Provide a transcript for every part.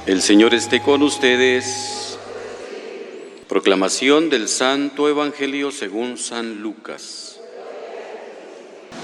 El Señor esté con ustedes. Proclamación del Santo Evangelio según San Lucas.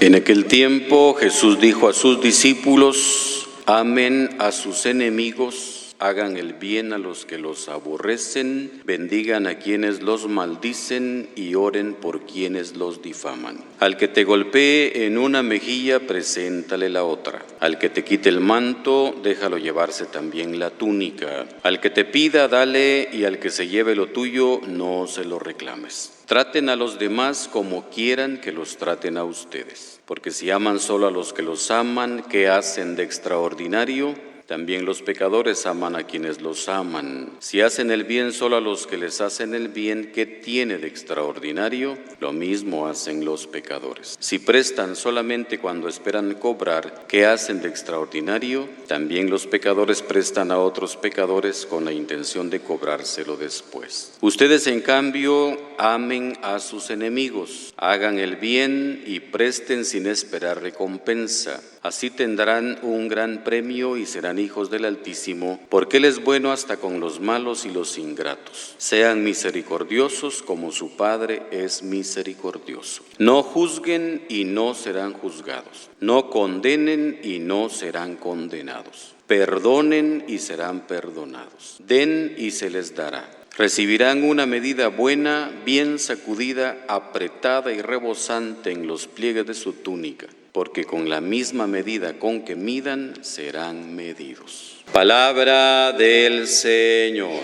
En aquel tiempo Jesús dijo a sus discípulos: amen a sus enemigos, hagan el bien a los que los aborrecen, bendigan a quienes los maldicen y oren por quienes los difaman. Al que te golpee en una mejilla, preséntale la otra. Al que te quite el manto, déjalo llevarse también la túnica. Al que te pida, dale, y al que se lleve lo tuyo, no se lo reclames. Traten a los demás como quieran que los traten a ustedes. Porque si aman solo a los que los aman, ¿qué hacen de extraordinario? También los pecadores aman a quienes los aman. Si hacen el bien solo a los que les hacen el bien, ¿qué tiene de extraordinario? Lo mismo hacen los pecadores. Si prestan solamente cuando esperan cobrar, ¿qué hacen de extraordinario? También los pecadores prestan a otros pecadores con la intención de cobrárselo después. Ustedes, en cambio, amen a sus enemigos, hagan el bien y presten sin esperar recompensa. Así tendrán un gran premio y serán hijos del Altísimo, porque Él es bueno hasta con los malos y los ingratos. Sean misericordiosos como su Padre es misericordioso. No juzguen y no serán juzgados. No condenen y no serán condenados. Perdonen y serán perdonados. Den y se les dará. Recibirán una medida buena, bien sacudida, apretada y rebosante en los pliegues de su túnica, porque con la misma medida con que midan, serán medidos. Palabra del Señor.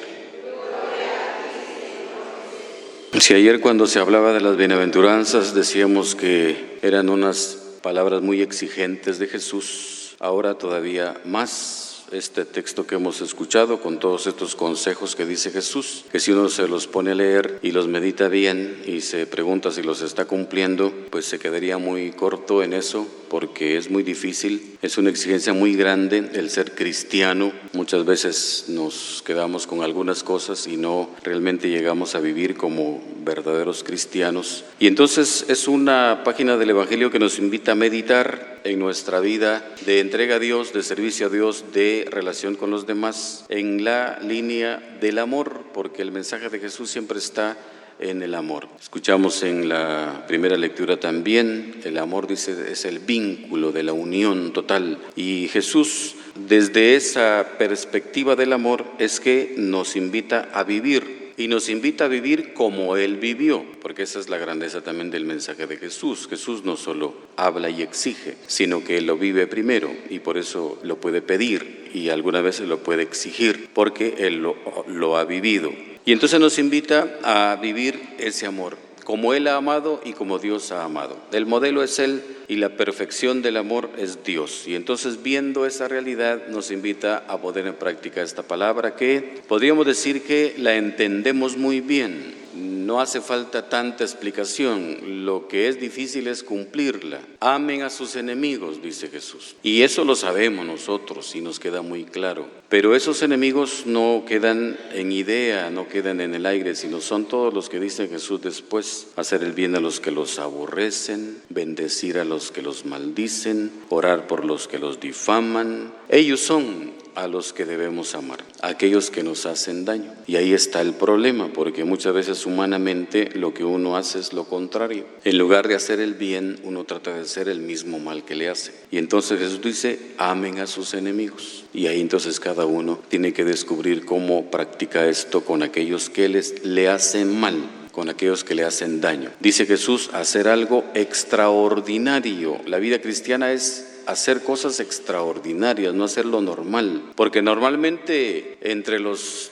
Si ayer cuando se hablaba de las bienaventuranzas decíamos que eran unas palabras muy exigentes de Jesús, ahora todavía más. Este texto que hemos escuchado con todos estos consejos que dice Jesús, que si uno se los pone a leer y los medita bien y se pregunta si los está cumpliendo, pues se quedaría muy corto en eso, porque es muy difícil, es una exigencia muy grande el ser cristiano. Muchas veces nos quedamos con algunas cosas y no realmente llegamos a vivir como verdaderos cristianos. Y entonces es una página del Evangelio que nos invita a meditar en nuestra vida de entrega a Dios, de servicio a Dios, de relación con los demás, en la línea del amor, porque el mensaje de Jesús siempre está en el amor. Escuchamos en la primera lectura también, el amor, dice, es el vínculo de la unión total. Y Jesús, desde esa perspectiva del amor, es que nos invita a vivir. Y nos invita a vivir como Él vivió, porque esa es la grandeza también del mensaje de Jesús. Jesús no solo habla y exige, sino que Él lo vive primero y por eso lo puede pedir y algunas veces lo puede exigir, porque Él lo ha vivido. Y entonces nos invita a vivir ese amor, como Él ha amado y como Dios ha amado. El modelo es Él y la perfección del amor es Dios. Y entonces, viendo esa realidad, nos invita a poner en práctica esta palabra que podríamos decir que la entendemos muy bien. No hace falta tanta explicación, lo que es difícil es cumplirla. Amen a sus enemigos, dice Jesús. Y eso lo sabemos nosotros y nos queda muy claro. Pero esos enemigos no quedan en idea, no quedan en el aire, sino son todos los que dice Jesús después: hacer el bien a los que los aborrecen, bendecir a los que los maldicen, orar por los que los difaman. Ellos son a los que debemos amar, a aquellos que nos hacen daño. Y ahí está el problema, porque muchas veces humanamente lo que uno hace es lo contrario. En lugar de hacer el bien, uno trata de hacer el mismo mal que le hace. Y entonces Jesús dice: amen a sus enemigos. Y ahí entonces cada uno tiene que descubrir cómo practica esto con aquellos que le hacen mal, con aquellos que le hacen daño. Dice Jesús, hacer algo extraordinario. La vida cristiana es hacer cosas extraordinarias, no hacer lo normal, porque normalmente entre los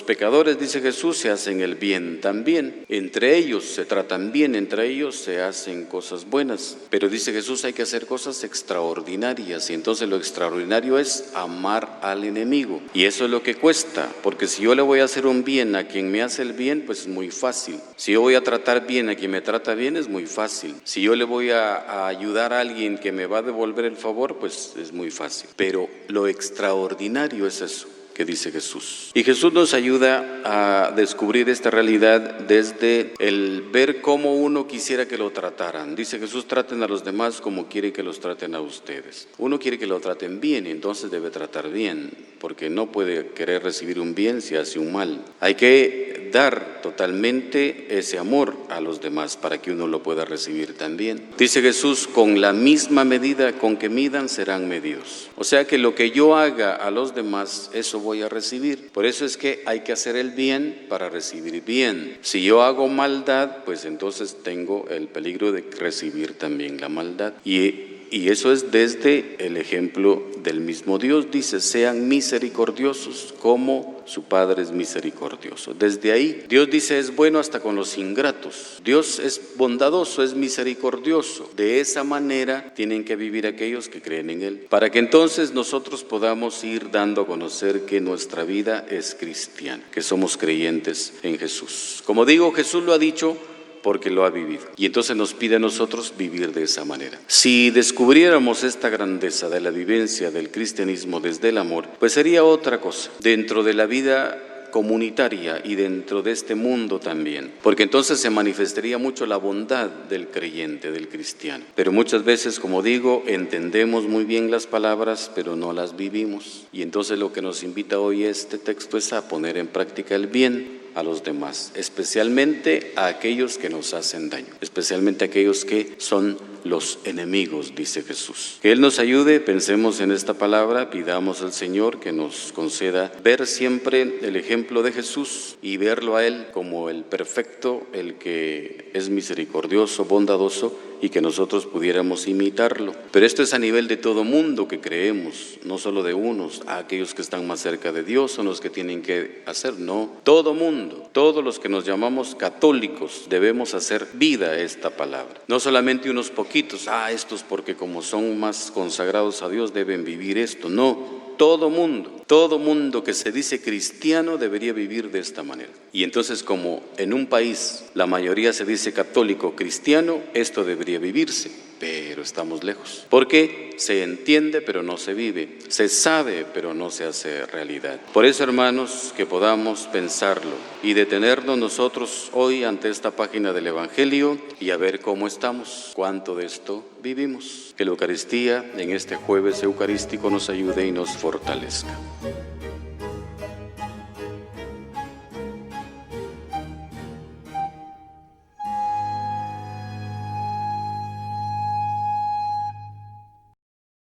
pecadores, dice Jesús, se hacen el bien también, entre ellos se tratan bien, entre ellos se hacen cosas buenas, pero dice Jesús hay que hacer cosas extraordinarias, y entonces lo extraordinario es amar al enemigo, y eso es lo que cuesta, porque si yo le voy a hacer un bien a quien me hace el bien, pues es muy fácil. Si yo voy a tratar bien a quien me trata bien, es muy fácil. Si yo le voy a ayudar a alguien que me va a devolver el favor, pues es muy fácil. Pero lo extraordinario es eso, que dice Jesús. Y Jesús nos ayuda a descubrir esta realidad desde el ver cómo uno quisiera que lo trataran. Dice Jesús: traten a los demás como quiere que los traten a ustedes. Uno quiere que lo traten bien y entonces debe tratar bien, porque no puede querer recibir un bien si hace un mal. Hay que dar totalmente ese amor a los demás para que uno lo pueda recibir también. Dice Jesús: con la misma medida con que midan serán medidos. O sea que lo que yo haga a los demás, eso voy a recibir. Por eso es que hay que hacer el bien para recibir bien. Si yo hago maldad, pues entonces tengo el peligro de recibir también la maldad. Y eso es desde el ejemplo del mismo Dios. Dice: sean misericordiosos como su Padre es misericordioso. Desde ahí, Dios dice: es bueno hasta con los ingratos. Dios es bondadoso, es misericordioso. De esa manera tienen que vivir aquellos que creen en Él, para que entonces nosotros podamos ir dando a conocer que nuestra vida es cristiana, que somos creyentes en Jesús. Como digo, Jesús lo ha dicho porque lo ha vivido. Y entonces nos pide a nosotros vivir de esa manera. Si descubriéramos esta grandeza de la vivencia del cristianismo desde el amor, pues sería otra cosa dentro de la vida comunitaria y dentro de este mundo también, porque entonces se manifestaría mucho la bondad del creyente, del cristiano. Pero muchas veces, como digo, entendemos muy bien las palabras, pero no las vivimos. Y entonces lo que nos invita hoy este texto es a poner en práctica el bien a los demás, especialmente a aquellos que nos hacen daño, especialmente a aquellos que son los enemigos, dice Jesús. Que Él nos ayude, pensemos en esta palabra, pidamos al Señor que nos conceda ver siempre el ejemplo de Jesús y verlo a Él como el perfecto, el que es misericordioso, bondadoso, y que nosotros pudiéramos imitarlo. Pero esto es a nivel de todo mundo que creemos, no solo de unos, a aquellos que están más cerca de Dios son los que tienen que hacer, no, todo mundo, todos los que nos llamamos católicos debemos hacer vida esta palabra. No solamente unos poquitos, estos porque como son más consagrados a Dios deben vivir esto, no. Todo mundo que se dice cristiano debería vivir de esta manera. Y entonces, como en un país la mayoría se dice católico cristiano, esto debería vivirse, pero estamos lejos. Porque se entiende pero no se vive, se sabe pero no se hace realidad. Por eso, hermanos, que podamos pensarlo y detenernos nosotros hoy ante esta página del Evangelio y a ver cómo estamos, cuánto de esto vivimos. Que la Eucaristía en este jueves eucarístico nos ayude y nos fortalezca.